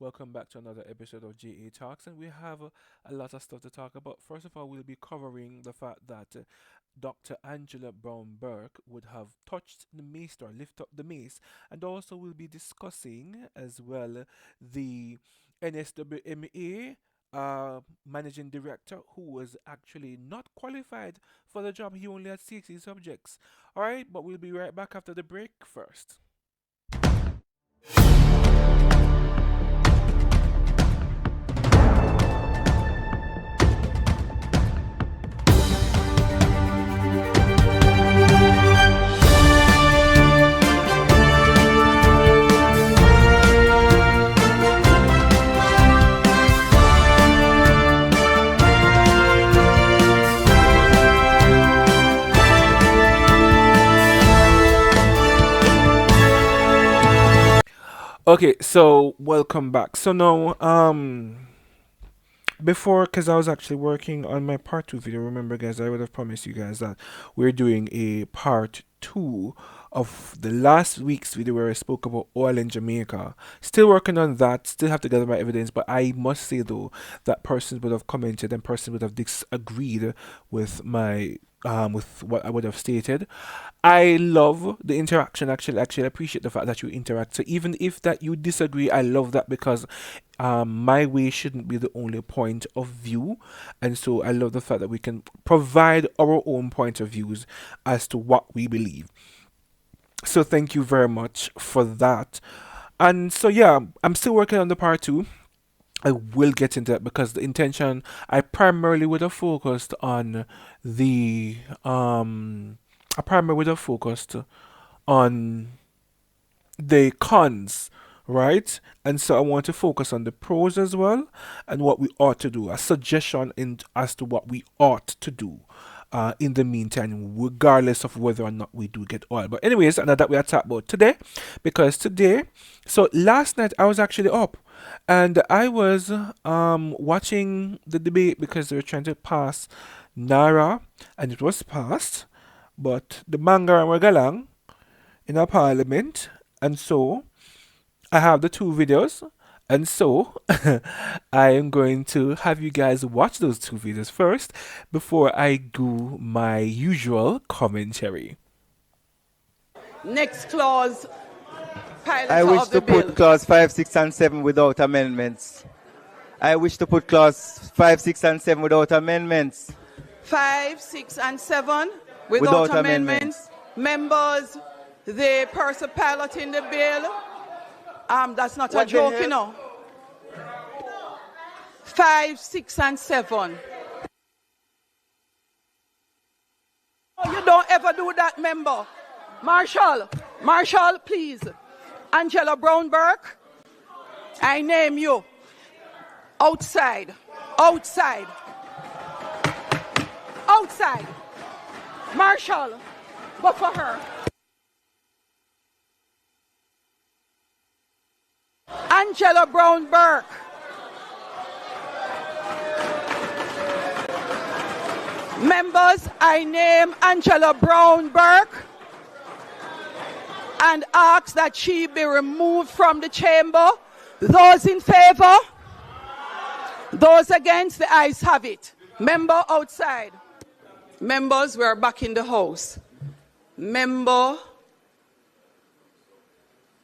Welcome back to another episode of JATalks, and we have a lot of stuff to talk about. First of all, we'll be covering the fact that Dr. Angela Brown Burke would have touched the mace or lift up the mace, and also we'll be discussing as well the NSWMA managing director who was actually not qualified for the job. He only had 60 subjects. All right, but we'll be right back after the break first. Okay, so welcome back. So now, before, because I was actually working on my part two video. Remember, guys, I would have promised you guys that we're doing a part two of the last week's video where I spoke about oil in Jamaica. Still working on that. Still have to gather my evidence, but I must say though that persons would have commented and persons would have disagreed with my with what I would have stated. I love the interaction. Actually, I appreciate the fact that you interact. So even if that you disagree, I love that because my way shouldn't be the only point of view, and so I love the fact that we can provide our own point of views as to what we believe. So thank you very much for that. And so yeah, I'm still working on the part two. I will get into that because the intention I primarily would have focused on the I primarily would have focused on the cons, right? And so I want to focus on the pros as well and what we ought to do. A suggestion in as to what we ought to do. In the meantime, regardless of whether or not we do get oil. But anyways, and that we are talking about today, because today, so last night I was actually up, and I was watching the debate because they were trying to pass Nara, and it was passed, but the manga and Wagalang in our parliament, and so I have the two videos, and so I am going to have you guys watch those two videos first before I do my usual commentary. Next clause, pilot I wish of the to put bill. clause 5, 6, and 7 without amendments. I wish to put clause 5, 6, and 7 without amendments. 5, 6, and 7 without amendments. Members, the person piloting the bill. That's not a joke, you know. 5, 6, and 7. Oh, you don't ever do that, member. Marshall, please. Angela Brown Burke, I name you. Outside. Marshall, but for her. Angela Brown Burke. Members, I name Angela Brown Burke and ask that she be removed from the chamber. Those in favor? Those against, the ayes have it. Member outside. Members, we are back in the house. Member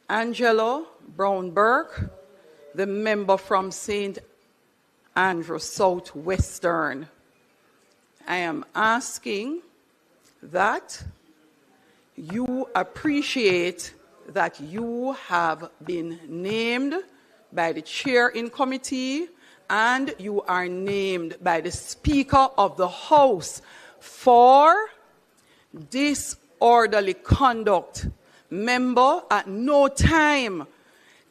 Angela Brown Burke, the member from St. Andrew Southwestern. I am asking that you appreciate that you have been named by the chair in committee and you are named by the Speaker of the House for disorderly conduct. Member, at no time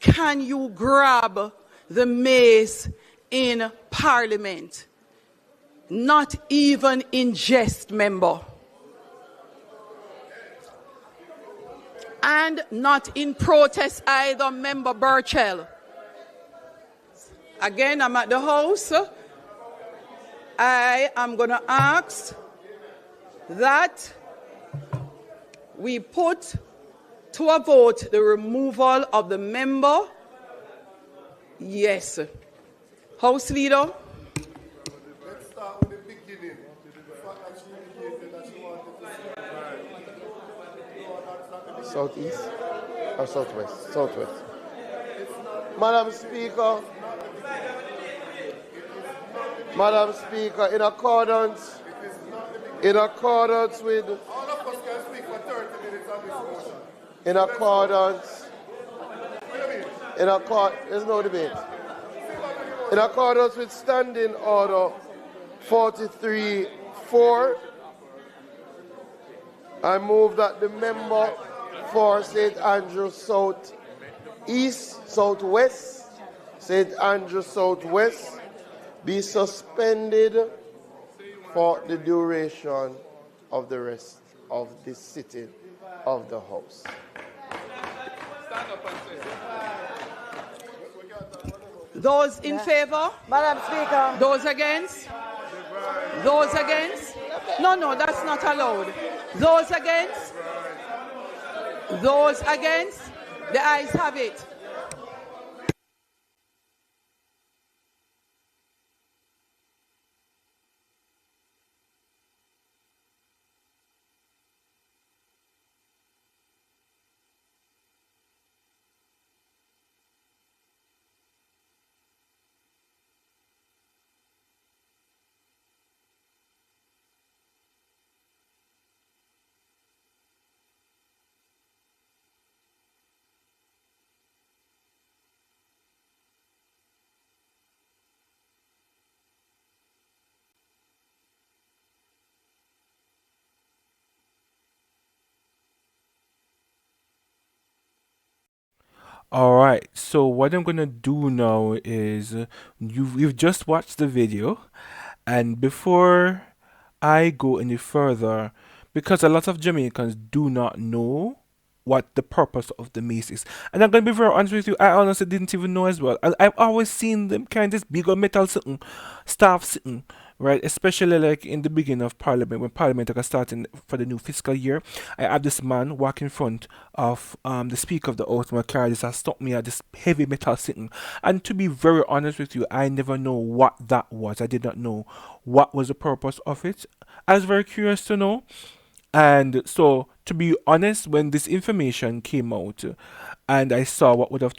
can you grab the mace in Parliament. Not even in jest, member. And not in protest either, member Burchell. Again, I'm at the house. I am going to ask that we put to a vote the removal of the member Yes. House Leader. Let's start with the beginning. The fact that she indicated that she wanted to see. Southeast or southwest? Southwest. Madam Speaker, Madam Speaker, in accordance with, All of us can speak for 30 minutes on this motion. there's no debate. In accordance with Standing Order 43-4, I move that the member for St. Andrew South East, Southwest, St. Andrew Southwest, be suspended for the duration of the rest of the sitting of the House. Those in favor? Madam Speaker. Those against? Those against? No, that's not allowed. Those against? Those against? The ayes have it. All right, so what I'm gonna do now is you've just watched the video, and before I go any further, because a lot of Jamaicans do not know what the purpose of the mace is, and I'm gonna be very honest with you, I honestly didn't even know as well. I've always seen them kind of this big old metal sitting, staff sitting, right? Especially like in the beginning of Parliament, when Parliament are starting for the new fiscal year. I have this man walk in front of the Speaker of the House, my car just has stopped me at this heavy metal sitting. And to be very honest with you, I never know what that was. I did not know what was the purpose of it. I was very curious to know. And so, to be honest, when this information came out and I saw what would have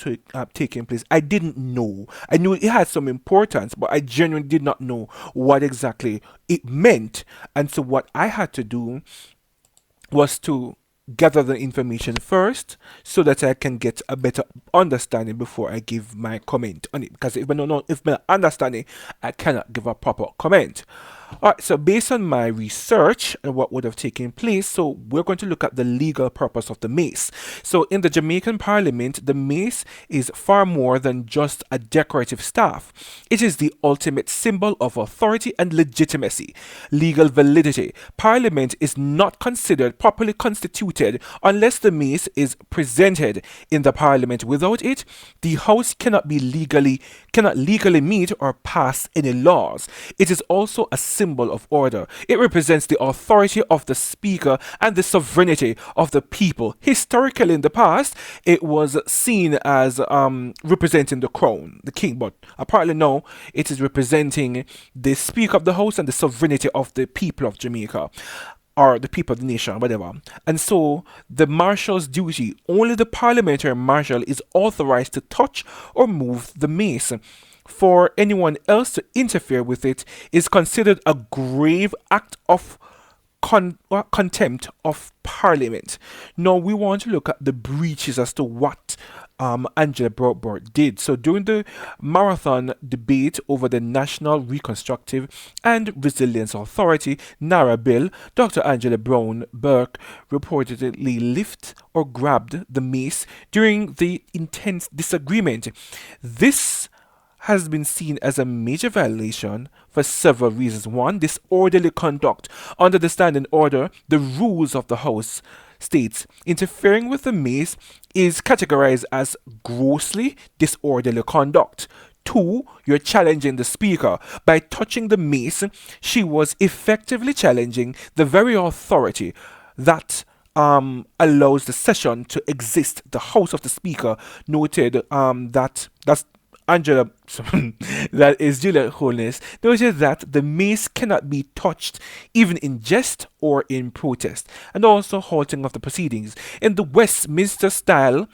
taken place, I didn't know. I knew it had some importance, but I genuinely did not know what exactly it meant. And so, what I had to do was to gather the information first so that I can get a better understanding before I give my comment on it. Because if I don't know, if I understand it, I cannot give a proper comment. Alright, so based on my research and what would have taken place, so we're going to look at the legal purpose of the mace. So in the Jamaican Parliament, the mace is far more than just a decorative staff. It is the ultimate symbol of authority and legitimacy, legal validity. Parliament is not considered properly constituted unless the mace is presented in the Parliament. Without it, the House cannot legally meet or pass any laws. It is also a symbol of order. It represents the authority of the Speaker and the sovereignty of the people. Historically, in the past, it was seen as representing the crown, the king, but apparently now it is representing the Speaker of the House and the sovereignty of the people of Jamaica, or the people of the nation, whatever. And so the marshal's duty, only the parliamentary marshal is authorized to touch or move the mace. For anyone else to interfere with it is considered a grave act of contempt of Parliament. Now we want to look at the breaches as to what Angela Brown Burke did. So during the marathon debate over the National Reconstructive and Resilience Authority NARA bill, Dr. Angela Brown Burke reportedly lifted or grabbed the mace during the intense disagreement. This has been seen as a major violation for several reasons. One, disorderly conduct. Under the standing order, the rules of the House states interfering with the mace is categorized as grossly disorderly conduct. Two, you're challenging the Speaker. By touching the mace, she was effectively challenging the very authority that allows the session to exist. The House of the Speaker noted that's Angela, that is Juliet Holness, noted that the mace cannot be touched even in jest or in protest, and also halting of the proceedings. In the Westminster style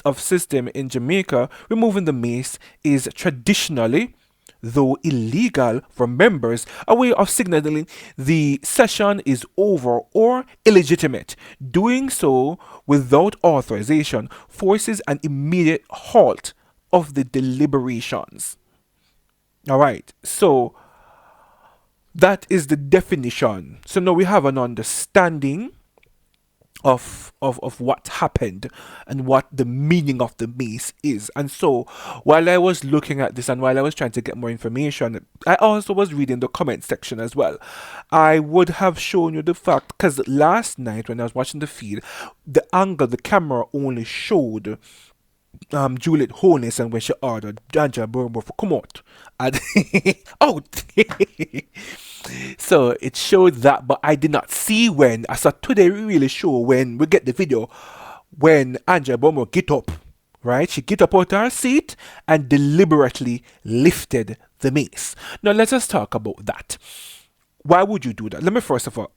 of system in Jamaica, removing the mace is traditionally, though illegal for members, a way of signaling the session is over or illegitimate. Doing so without authorization forces an immediate halt of the deliberations. All right, so that is the definition. So now we have an understanding of what happened and what the meaning of the mace is. And so while I was looking at this and while I was trying to get more information, I also was reading the comment section as well. I would have shown you the fact, because last night when I was watching the feed, the angle, the camera only showed Juliet Holness, and when she ordered Angela Brown Burke to come out and out. So it showed that, but I did not see when. I saw today we really show when we get the video when Angela Brown Burke get up, right? She get up out of her seat and deliberately lifted the mace. Now let us talk about that. Why would you do that? Let me first of all,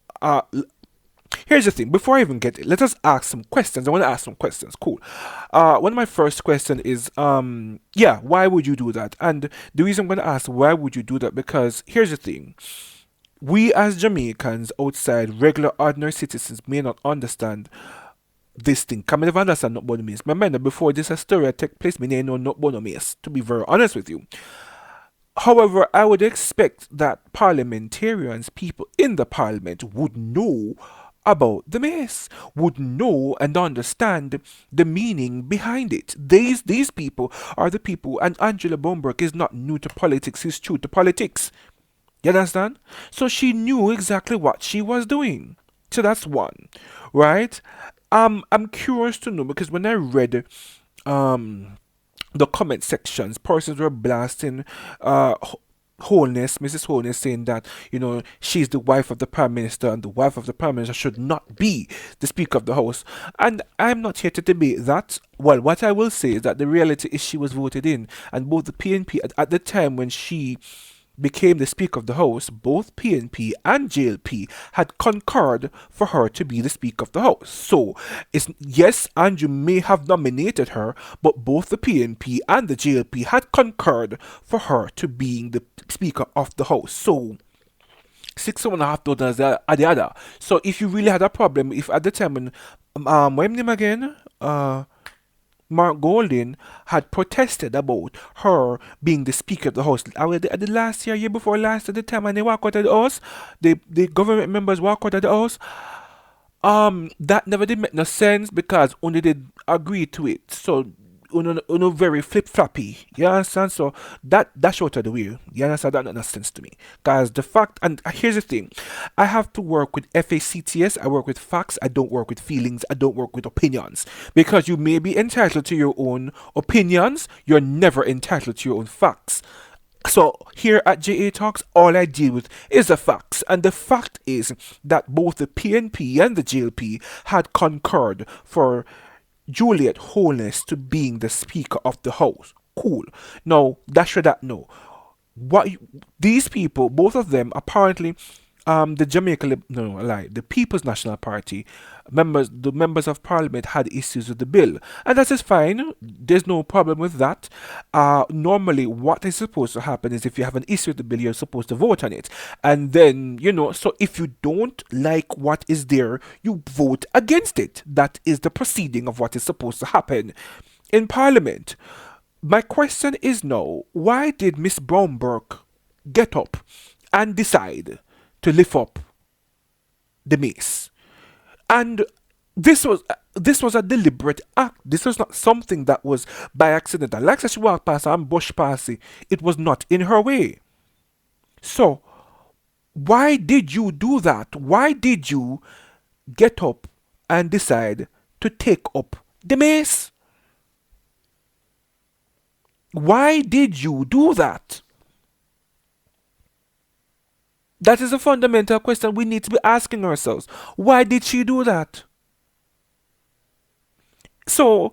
here's the thing. Before I even get it, let us ask some questions. I want to ask some questions. Cool. One of my first question is, why would you do that? And the reason I'm going to ask why would you do that, because here's the thing. We as Jamaicans outside, regular ordinary citizens may not understand this thing. Come never understand not about the mace. Remember, before this story take place, me never know not about the mace, to be very honest with you. However, I would expect that parliamentarians, people in the parliament, would know about the mace, would know and understand the meaning behind it. These people are the people, and Angela Brown Burke is not new to politics, she's true to politics. You understand? So she knew exactly what she was doing. So that's one, right? I'm curious to know, because when I read the comment sections, persons were blasting Holness, Mrs. Holness, saying that, she's the wife of the Prime Minister and the wife of the Prime Minister should not be the Speaker of the House. And I'm not here to debate that. Well, what I will say is that the reality is she was voted in, and both the PNP at the time when she became the Speaker of the House, both PNP and JLP had concurred for her to be the Speaker of the House. So, yes, Andrew may have nominated her, but both the PNP and the JLP had concurred for her to being the Speaker of the House. So, $6,500 are the other. So, if you really had a problem, if at the time when, what's name again? Mark Golding had protested about her being the Speaker of the House. At the last year before last, at the time when they walk out of the House, the government members walk out of the House, that never did make no sense because only did agree to it. So, very flip-floppy. You understand? So, that showed her the way. You understand? That makes no sense to me. Because the fact, and here's the thing, I have to work with FACTS, I work with facts, I don't work with feelings, I don't work with opinions. Because you may be entitled to your own opinions, you're never entitled to your own facts. So here at JATalks, all I deal with is the facts, and the fact is that both the PNP and the JLP had concurred for Juliet Holness to being the Speaker of the House. Cool. Now, that should that know. These people, both of them, apparently, the People's National Party the members of Parliament had issues with the bill, and that is fine. There's no problem with that. Normally, what is supposed to happen is if you have an issue with the bill, you're supposed to vote on it, and then so if you don't like what is there, you vote against it. That is the proceeding of what is supposed to happen in Parliament. My question is now, why did Miss Brown Burke get up and decide to lift up the mace? And this was a deliberate act. This was not something that was by accident. Like she walked past and brushed past it was not in her way. So, why did you do that? Why did you get up and decide to take up the mace? Why did you do that? That is a fundamental question we need to be asking ourselves. Why did she do that? So,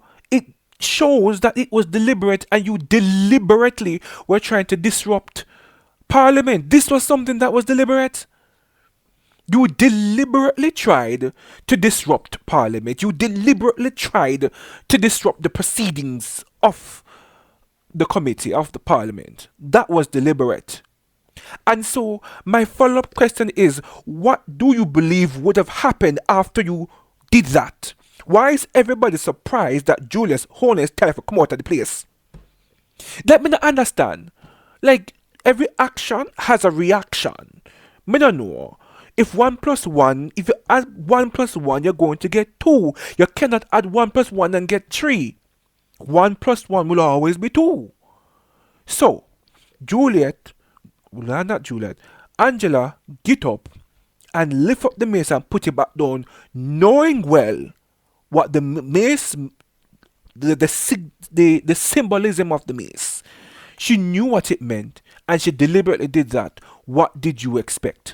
shows that it was deliberate and you deliberately were trying to disrupt Parliament. This was something that was deliberate. You deliberately tried to disrupt Parliament. You deliberately tried to disrupt the proceedings of the committee of the Parliament. That was deliberate. And so, my follow up question is, what do you believe would have happened after you did that? Why is everybody surprised that Julius Horner's telephone come out of the place? Let me not understand. Like, every action has a reaction. Me don't know. If 1 plus 1, if you add 1 plus 1, you're going to get 2. You cannot add 1 plus 1 and get 3. 1 plus 1 will always be 2. So, Angela, get up and lift up the mace and put it back down, knowing well what the mace, the symbolism of the mace. She knew what it meant, and she deliberately did that. What did you expect?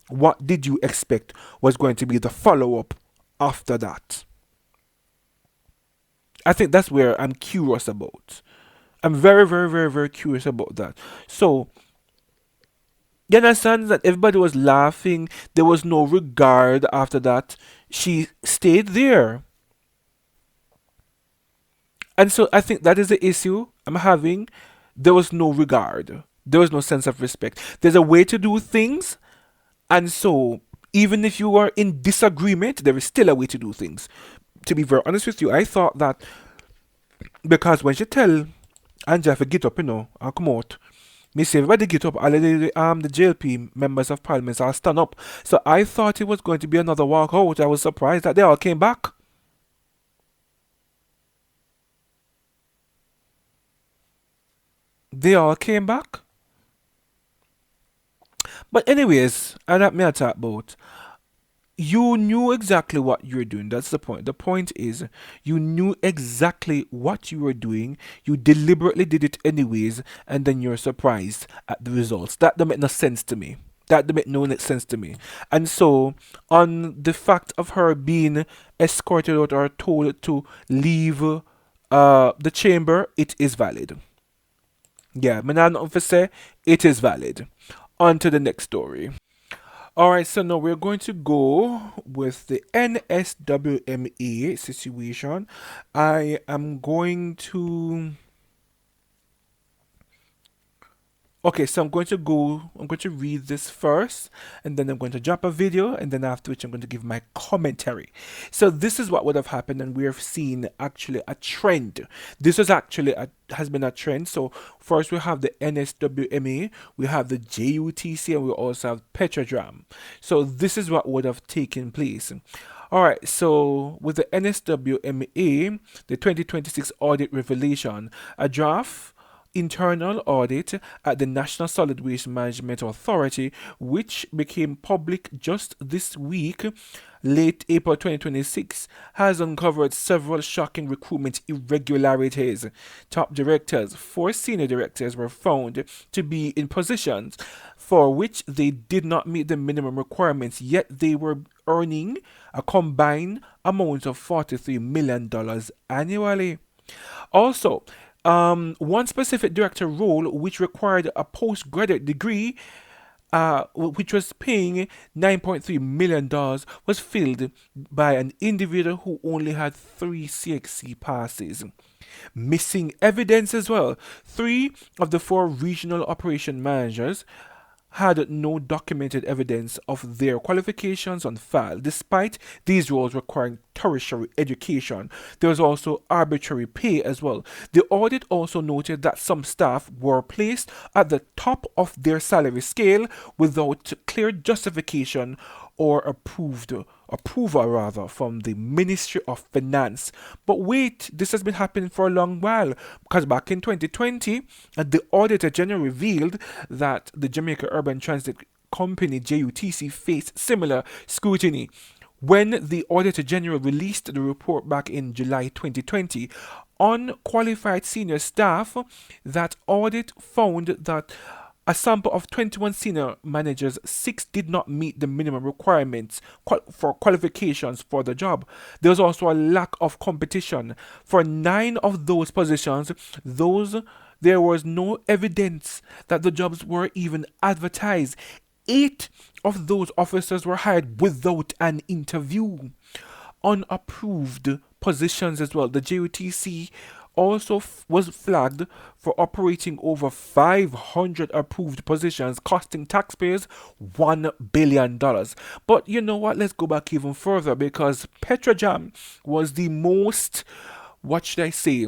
What did you expect was going to be the follow-up after that? I think that's where I'm curious about. I'm very, very, very, very curious about that. So, you understand that everybody was laughing. There was no regard after that. She stayed there. And so I think that is the issue I'm having. There was no regard. There was no sense of respect. There's a way to do things. And so, even if you are in disagreement, there is still a way to do things. To be very honest with you, I thought that because when she tell Angela to get up, and come out, me say everybody get up, all the JLP members of parliament are stand up. So I thought it was going to be another walkout. I was surprised that they all came back. They all came back. But anyways, and that me I talk about. You knew exactly what you were doing. That's the point. The point is, you knew exactly what you were doing. You deliberately did it anyways, and then you're surprised at the results. That don't make no sense to me. That don't make no sense to me. And so, on the fact of her being escorted out or told to leave the chamber, it is valid. Yeah, me not nothing to say. It is valid. On to the next story. Alright, so now we're going to go with the NSWMA situation. I am going to... Okay, so I'm going to read this first, and then I'm going to drop a video, and then after which I'm going to give my commentary. So this is what would have happened, and we have seen actually a trend. This was actually has been a trend. So first we have the NSWMA, we have the JUTC, and we also have Petrodram. So this is what would have taken place. Alright, so with the NSWMA, the 2026 audit revelation, a draft internal audit at the National Solid Waste Management Authority, which became public just this week, late April 2026, has uncovered several shocking recruitment irregularities. Top directors, 4 senior directors, were found to be in positions for which they did not meet the minimum requirements, yet they were earning a combined amount of $43 million annually. Also, one specific director role which required a postgraduate degree, which was paying $9.3 million, was filled by an individual who only had 3 CXC passes. Missing evidence as well. 3 of the 4 regional operation managers had no documented evidence of their qualifications on file, despite these roles requiring tertiary education. There was also arbitrary pay as well. The audit also noted that some staff were placed at the top of their salary scale without clear justification or approval from the Ministry of Finance. But wait, this has been happening for a long while, because back in 2020, the Auditor General revealed that the Jamaica Urban Transit Company JUTC faced similar scrutiny. When the Auditor General released the report back in July 2020, unqualified senior staff, that audit found that A sample of 21 senior managers, 6 did not meet the minimum requirements for qualifications for the job. There was also a lack of competition. For 9 of those positions, there was no evidence that the jobs were even advertised. 8 of those officers were hired without an interview. Unapproved positions as well. The JATC also was flagged for operating over 500 approved positions, costing taxpayers $1 billion. But you know what? Let's go back even further, because Petrojam was the most, what should I say,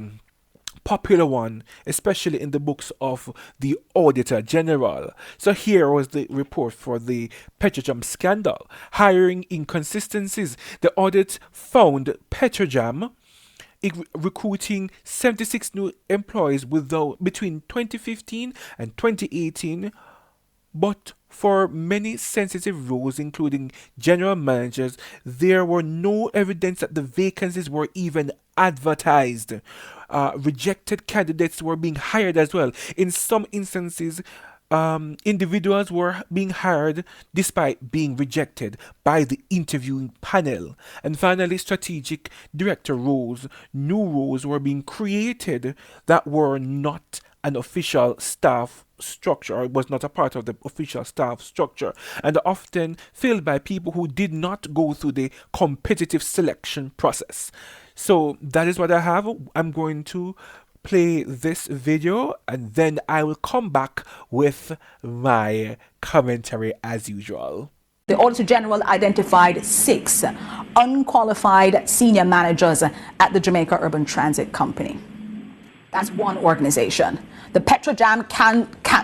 popular one, especially in the books of the Auditor General. So here was the report for the Petrojam scandal. Hiring inconsistencies. The audit found Petrojam recruiting 76 new employees between 2015 and 2018, but for many sensitive roles, including general managers, there were no evidence that the vacancies were even advertised. Rejected candidates were being hired as well. In some instances, individuals were being hired despite being rejected by the interviewing panel. And finally, strategic director roles. New roles were being created that were not an official staff structure, or was not a part of the official staff structure, and often filled by people who did not go through the competitive selection process. So that is what I have. I'm going to play this video and then I will come back with my commentary as usual. The Auditor General identified 6 unqualified senior managers at the Jamaica Urban Transit Company. That's one organization. The Petrojam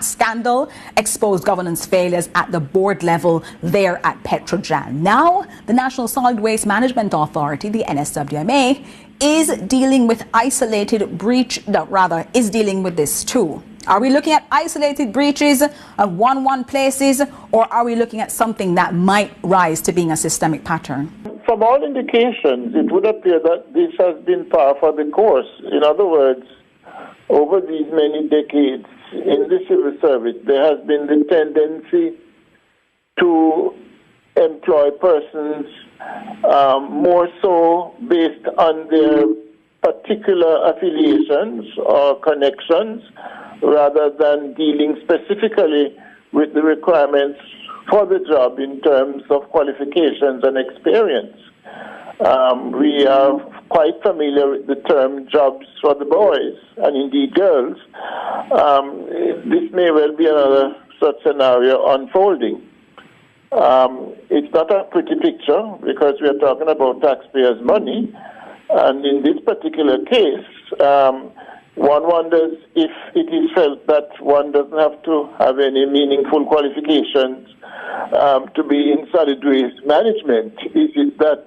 scandal exposed governance failures at the board level there at Petrojam. Now, the National Solid Waste Management Authority, the NSWMA, is dealing with is dealing with this too. Are we looking at isolated breaches of one places, or are we looking at something that might rise to being a systemic pattern? From all indications, it would appear that this has been par for the course. In other words, over these many decades in the civil service, there has been the tendency to employ persons more so based on their particular affiliations or connections, rather than dealing specifically with the requirements for the job in terms of qualifications and experience. We are quite familiar with the term jobs for the boys, and indeed girls. This may well be another such scenario unfolding. It's not a pretty picture, because we are talking about taxpayers' money, and in this particular case, one wonders if it is felt that one doesn't have to have any meaningful qualifications to be in solid waste management. Is it that,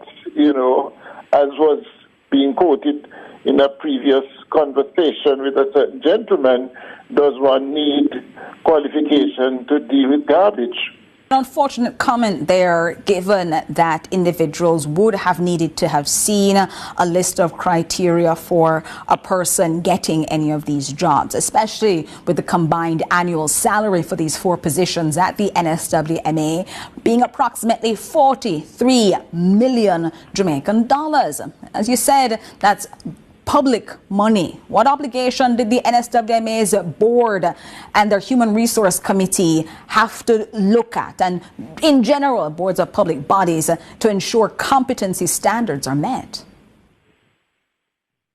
as was being quoted in a previous conversation with a certain gentleman, does one need qualification to deal with garbage? An unfortunate comment there, given that individuals would have needed to have seen a list of criteria for a person getting any of these jobs, especially with the combined annual salary for these 4 positions at the NSWMA being approximately 43 million Jamaican dollars. As you said, that's public money. What obligation did the NSWMA's board and their Human Resource Committee have to look at, and in general, boards of public bodies, to ensure competency standards are met?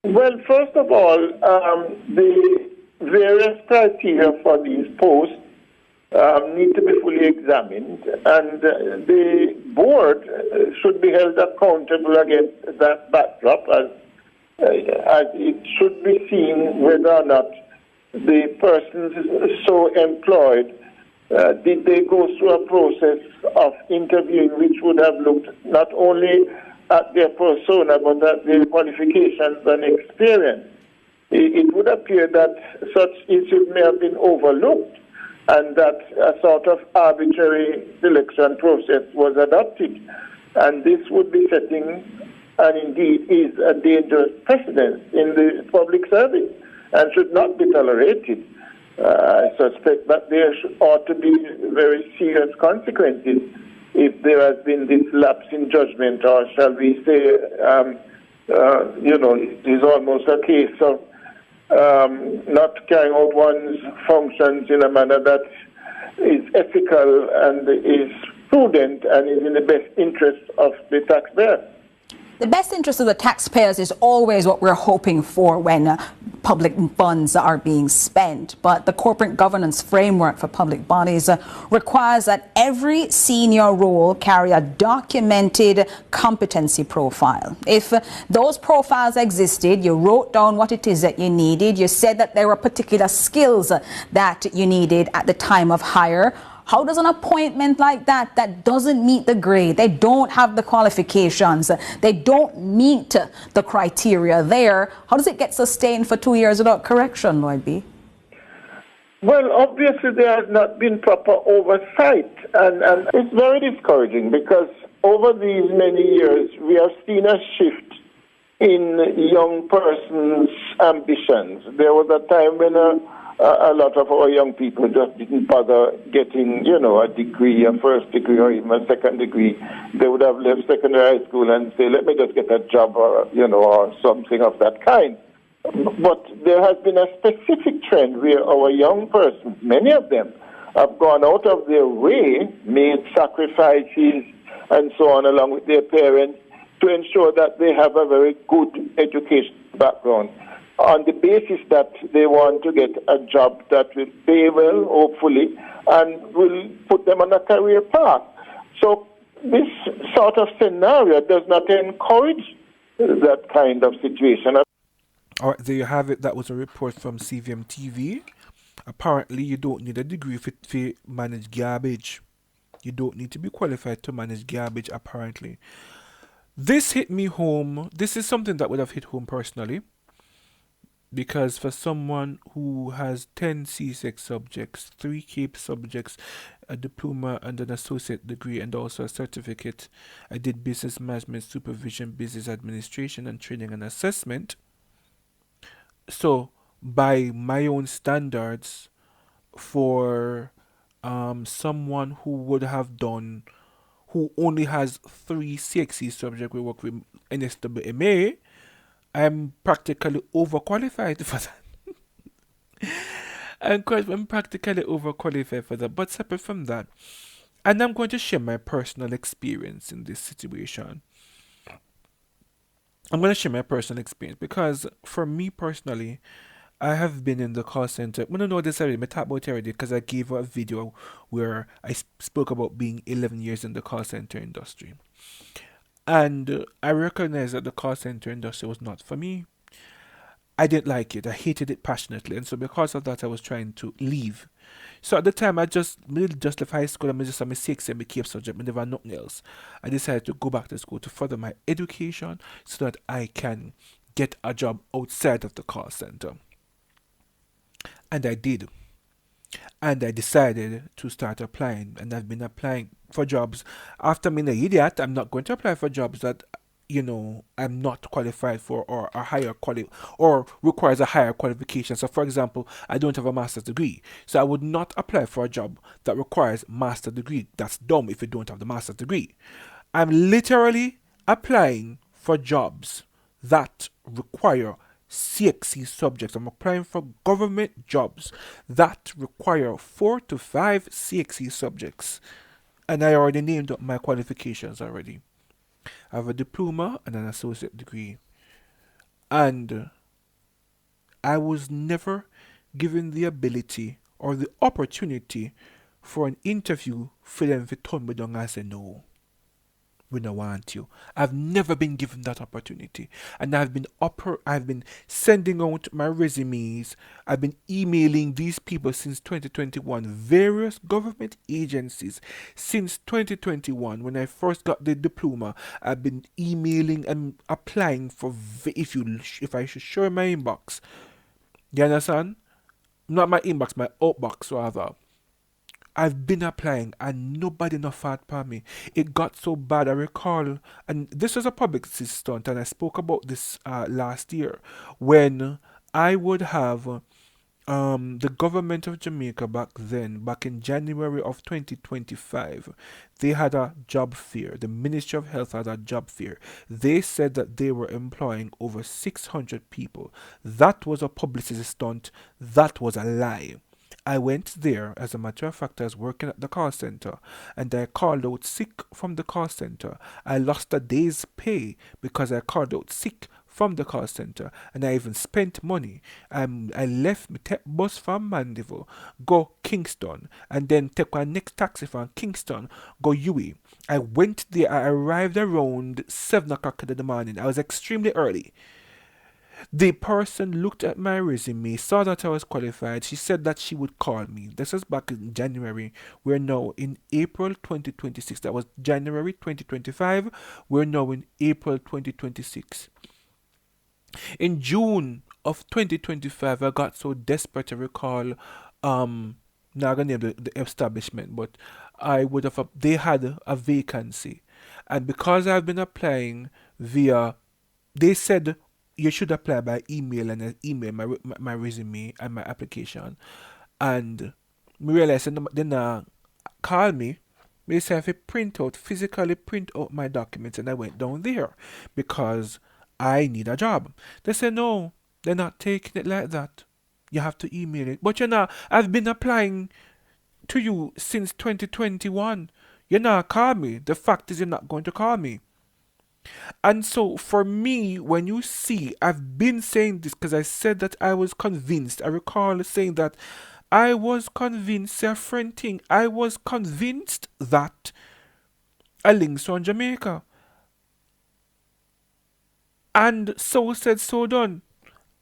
Well, first of all, the various criteria for these posts need to be fully examined, and the board should be held accountable against that backdrop, as it should be seen whether or not the persons so employed, did they go through a process of interviewing which would have looked not only at their persona but at their qualifications and experience. It would appear that such issues may have been overlooked, and that a sort of arbitrary selection process was adopted. And this would be setting, and indeed is, a dangerous precedent in the public service and should not be tolerated. I suspect that there ought to be very serious consequences if there has been this lapse in judgment, or shall we say, it is almost a case of not carrying out one's functions in a manner that is ethical and is prudent and is in the best interest of the taxpayer. The best interest of the taxpayers is always what we're hoping for when public funds are being spent. But the corporate governance framework for public bodies requires that every senior role carry a documented competency profile. If those profiles existed, you wrote down what it is that you needed, you said that there were particular skills that you needed at the time of hire. How does an appointment like that doesn't meet the grade, they don't have the qualifications, they don't meet the criteria there, how does it get sustained for 2 years without correction, Lloyd B? Well, obviously there has not been proper oversight, and it's very discouraging because over these many years we have seen a shift in young persons' ambitions. There was a time when a lot of our young people just didn't bother getting, a degree, a first degree or even a second degree. They would have left secondary high school and say, let me just get a job or, or something of that kind. But there has been a specific trend where our young persons, many of them, have gone out of their way, made sacrifices and so on along with their parents to ensure that they have a very good education background, on the basis that they want to get a job that will pay well, hopefully, and will put them on a career path. So this sort of scenario does not encourage that kind of situation. All right, there you have it. That was a report from CVM TV. Apparently, you don't need a degree to manage garbage. You don't need to be qualified to manage garbage, apparently. This hit me home. This is something that would have hit home personally. Because for someone who has 10 C6 subjects, 3 CAPE subjects, a diploma and an associate degree, and also a certificate, I did business management, supervision, business administration, and training and assessment. So, by my own standards, for someone who only has 3 CXC subjects, we work with NSWMA, I'm practically overqualified for that. I'm practically overqualified for that. But separate from that, and I'm going to share my personal experience in this situation. I'm going to share my personal experience because for me personally, I have been in the call center. I don't know this already. I talked about it already because I gave a video where I spoke about being 11 years in the call center industry. And I recognized that the call center industry was not for me. I didn't like it. I hated it passionately. And so because of that, I was trying to leave. So at the time, I just left high school. I just had my 6 and my CAPE subject. I never had nothing else. I decided to go back to school to further my education so that I can get a job outside of the call center. And I did. And I decided to start applying, and I've been applying for jobs. After being an idiot, I'm not going to apply for jobs that, I'm not qualified for or or requires a higher qualification. So, for example, I don't have a master's degree, so I would not apply for a job that requires master's degree. That's dumb if you don't have the master's degree. I'm literally applying for jobs that require CXC subjects. I'm applying for government jobs that require 4 to 5 CXC subjects. And I already named up my qualifications already. I have a diploma and an associate degree. And I was never given the ability or the opportunity for an interview for them to turn me down and say no. We don't want you. I've never been given that opportunity, and I've been sending out my resumes. I've been emailing these people since 2021, various government agencies since 2021. When I first got the diploma, I've been emailing and applying for. If I should show my inbox, you understand? Not my inbox, my outbox rather. I've been applying and nobody no fought for me. It got so bad, I recall, and this was a publicity stunt, and I spoke about this last year, when I would have the government of Jamaica back then, back in January of 2025, they had a job fair. The Ministry of Health had a job fair. They said that they were employing over 600 people. That was a publicity stunt. That was a lie. I went there, as a matter of fact, I was working at the call center, and I called out sick from the call center. I lost a day's pay because I called out sick from the call center, and I even spent money. I left my bus from Mandeville, go Kingston, and then take my next taxi from Kingston, go UE. I went there, I arrived around 7 o'clock in the morning. I was extremely early. The person looked at my resume, saw that I was qualified. She said that she would call me. This was back in January. We're now in April 2026. That was January 2025. We're now in April 2026. In June of 2025, I got so desperate to recall, not gonna name the establishment, but I would have, they had a vacancy. And because I've been applying via, they said you should apply by email, and I email my resume and my application. And me realized then call me. They say if I physically print out my documents, and I went down there because I need a job. They say no, they're not taking it like that. You have to email it. But I've been applying to you since 2021. You're not call me. The fact is you're not going to call me. And so for me, when you see, I've been saying this because I said that I was convinced. I recall saying that I was convinced, say a friend thing, I was convinced that a links on Jamaica. And so said, so done.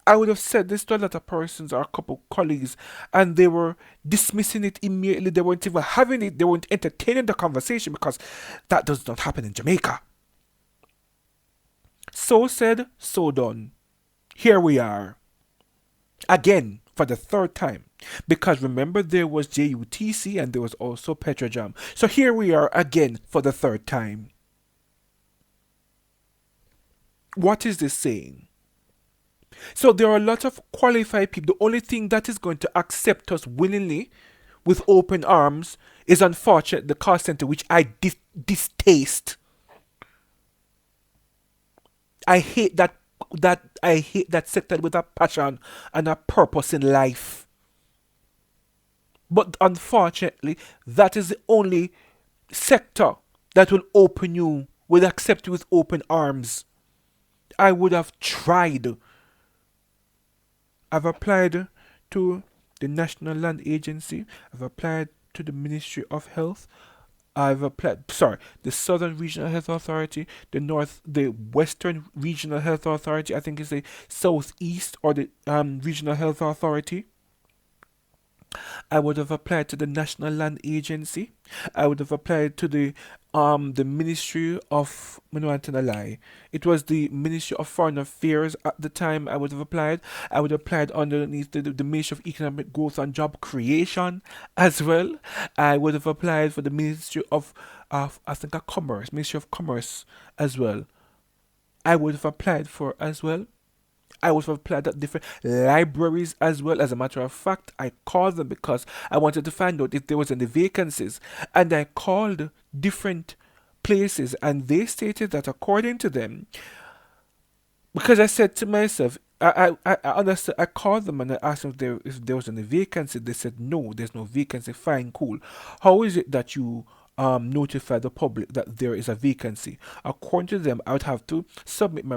I would have said this to a lot of persons or a couple colleagues, and they were dismissing it immediately. They weren't even having it, they weren't entertaining the conversation because that does not happen in Jamaica. So said, so done. Here we are. Again, for the third time. Because remember, there was JUTC and there was also Petrojam. So here we are again for the third time. What is this saying? So there are a lot of qualified people. The only thing that is going to accept us willingly with open arms is, unfortunately, the call center, which I distaste. I hate that sector with a passion and a purpose in life. But unfortunately, that is the only sector that will accept you with open arms. I would have tried. I've applied to the National Land Agency. I've applied to the Ministry of Health. The Southern Regional Health Authority, the Western Regional Health Authority, I think it's the Southeast or the Regional Health Authority. I would have applied to the National Land Agency. I would have applied to the Ministry of, I don't want to lie. It was the Ministry of Foreign Affairs at the time. I would have applied. I would have applied underneath the Ministry of Economic Growth and Job Creation as well. I would have applied for the Ministry of Commerce, Ministry of Commerce as well. I would have applied for as well. I would have applied at different libraries as well. As a matter of fact, I called them because I wanted to find out if there was any vacancies. And I called different places, and they stated that according to them, because I said to myself, I understood. I called them and I asked them if there was any vacancy. They said no, there's no vacancy. Fine, cool. How is it that you notify the public that there is a vacancy? According to them, I would have to submit my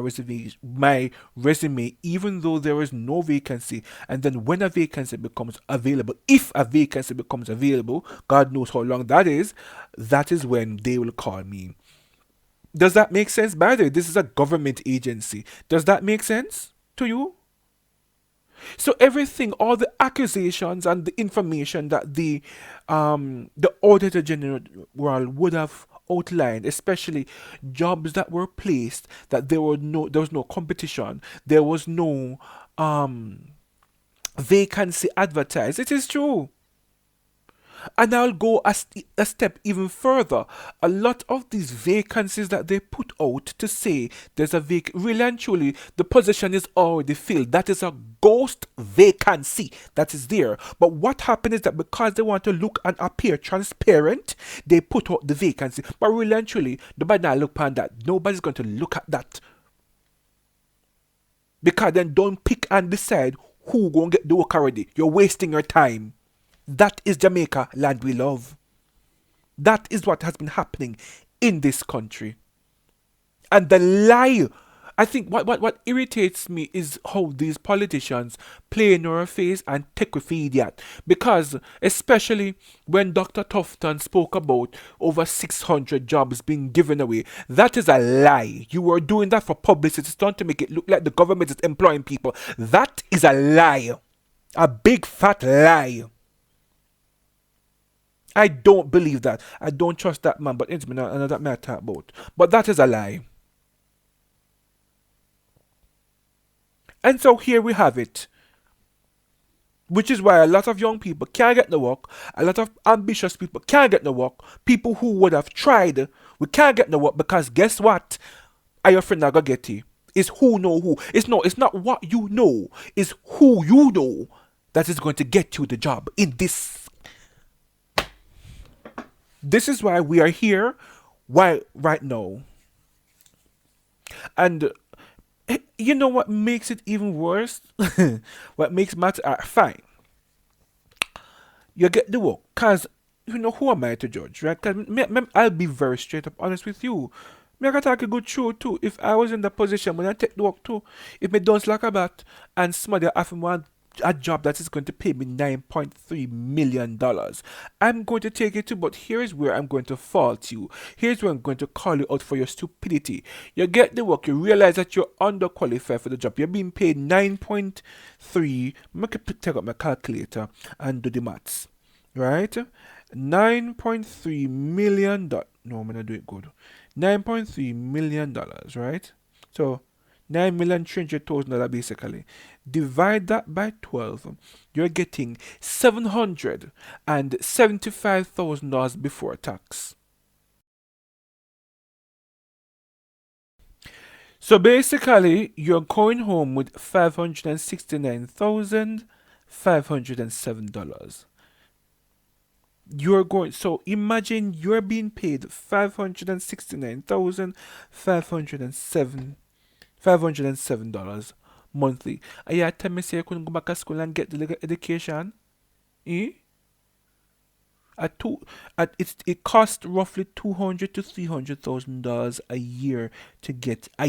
resume even though there is no vacancy, and then when a vacancy becomes available, if a vacancy becomes available, God knows how long that is when they will call me. Does that make sense? By the way, this is a government agency. Does that make sense to you? So everything, all the accusations and the information that the Auditor General would have outlined, especially jobs that were placed, that there was no competition, there was no vacancy advertised. It is true. And I'll go a step even further. A lot of these vacancies that they put out to say there's a really and truly, the position is already filled. That is a ghost vacancy that is there. But what happened is that because they want to look and appear transparent, they put out the vacancy. But really and truly, nobody now look upon that. Nobody's going to look at that. Because then don't pick and decide who gonna get the work already. You're wasting your time. That is Jamaica, land we love. That is what has been happening in this country. And the lie, I think what irritates me is how these politicians play in our face and take with idiot. Because especially when Dr. Tufton spoke about over 600 jobs being given away, that is a lie. You were doing that for publicity stunt to make it look like the government is employing people. That is a lie. A big fat lie. I don't believe that. I don't trust that man, but it's another matter I talk about. But that is a lie. And so here we have it. Which is why a lot of young people can't get the work. A lot of ambitious people can't get the work. People who would have tried, we can't get the work because guess what? Are your friend not gonna get it? It's who know who. It's not what you know. It's who you know that is going to get you the job in this. This is why we are here. Why right now. And you know what makes it even worse? What makes matter fine. You get the work, cause you know who am I to judge, right? Cause I'll be very straight up honest with you. Me I can talk a good truth too. If I was in the position when I take the work too, if me don't slack about and somebody offer me a job that is going to pay me $9.3 million, I'm going to take it too. But here's where I'm going to fault you. Here's where I'm going to call you out for your stupidity. You get the work, you realize that you're underqualified for the job. You're being paid 9.3. I'm going to take out my calculator and do the maths. Right? $9.3 million. No, I'm going to do it good. $9.3 million, right? So $9,300,000 basically. Divide that by 12. You're getting $775,000 before tax. So basically, you're going home with $569,507. So imagine you're being paid $569,507 monthly. And you tell me say you couldn't go back to school and get the legal education? It costs roughly $200,000 to $300,000 a year to get a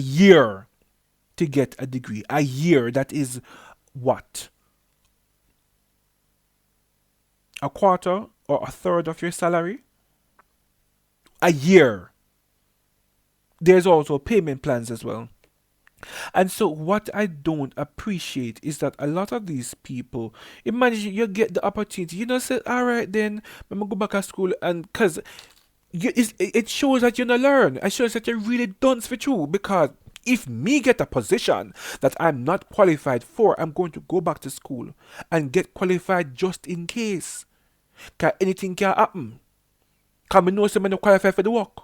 degree. A year, that is what? A quarter or a third of your salary? A year. There's also payment plans as well. And so what I don't appreciate is that a lot of these people, imagine you get the opportunity, say, all right then, I'm going to go back to school, and because it shows that you don't learn. It shows that you're really done for you, because if me get a position that I'm not qualified for, I'm going to go back to school and get qualified just in case. Because anything can happen. Because I know someone not qualified for the work.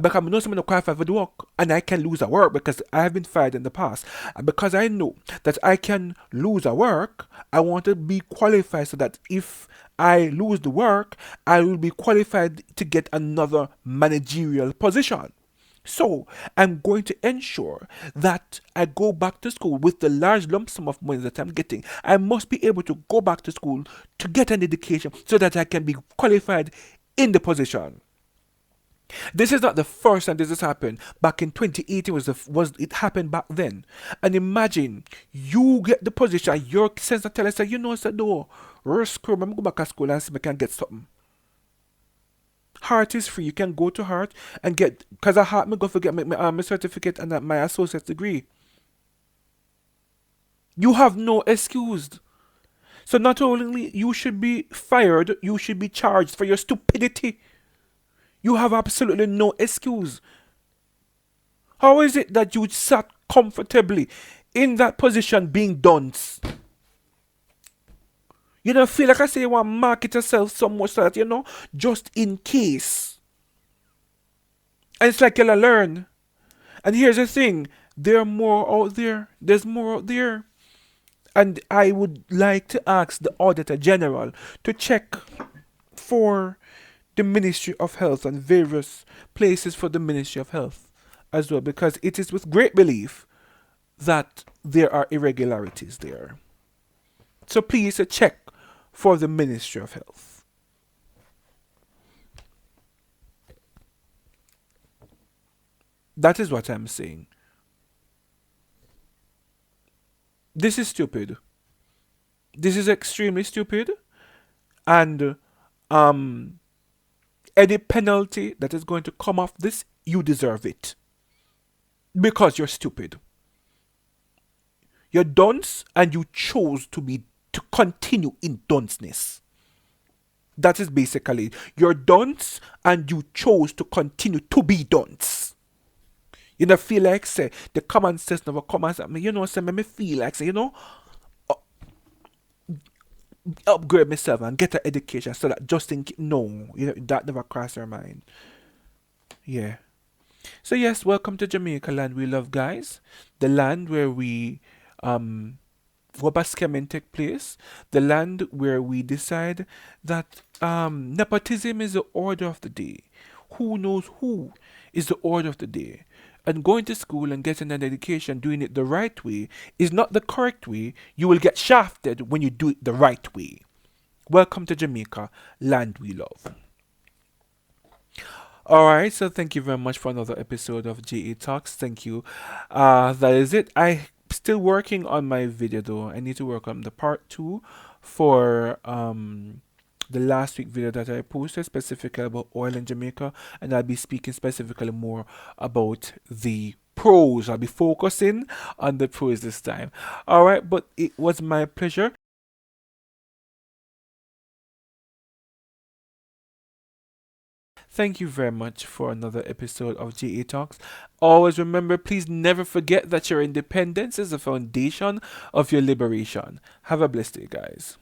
Because I know someone not qualified for the work, and I can lose a work because I have been fired in the past. And because I know that I can lose a work, I want to be qualified so that if I lose the work, I will be qualified to get another managerial position. So I'm going to ensure that I go back to school with the large lump sum of money that I'm getting. I must be able to go back to school to get an education so that I can be qualified in the position. This is not the first time this has happened. Back in 2018 it happened back then. And imagine you get the position, your sensor tell us that no, screw, I'm go back to school and see if I can get something. Heart is free. You can go to Heart and get, because I Heart me go forget my certificate and my associate's degree. You have no excuse. So not only you should be fired, you should be charged for your stupidity. You have absolutely no excuse. How is it that you sat comfortably in that position being dunce? You don't feel like I say you want to market yourself so much so that, just in case. And it's like you'll learn. And here's the thing, there are more out there. There's more out there. And I would like to ask the Auditor General to check for the Ministry of Health and various places for the Ministry of Health as well, because it is with great belief that there are irregularities there. So please check for the Ministry of Health. That is what I'm saying. This is stupid. This is extremely stupid. And any penalty that is going to come off this, you deserve it. Because you're stupid. You're dunce and you chose to continue in dunceness. That is basically it. You're dunce and you chose to continue to be dunce. You know, feel like say the common sense never comes at me. Say me feel like say, upgrade myself and get an education so that just in no, that never crossed your mind. Yeah. So yes, welcome to Jamaica land we love, guys. The land where we Wabaskemen take place, the land where we decide that nepotism is the order of the day. Who knows who is the order of the day? And going to school and getting an education, doing it the right way, is not the correct way. You will get shafted when you do it the right way. Welcome to Jamaica, land we love. Alright, so thank you very much for another episode of JATalks. Thank you. That is it. I still working on my video though. I need to work on the part 2 for the last week video that I posted specifically about oil in Jamaica, and I'll be speaking specifically more about the pros. I'll be focusing on the pros this time. Alright, but it was my pleasure. Thank you very much for another episode of JATalks. Always remember, please never forget that your independence is the foundation of your liberation. Have a blessed day, guys.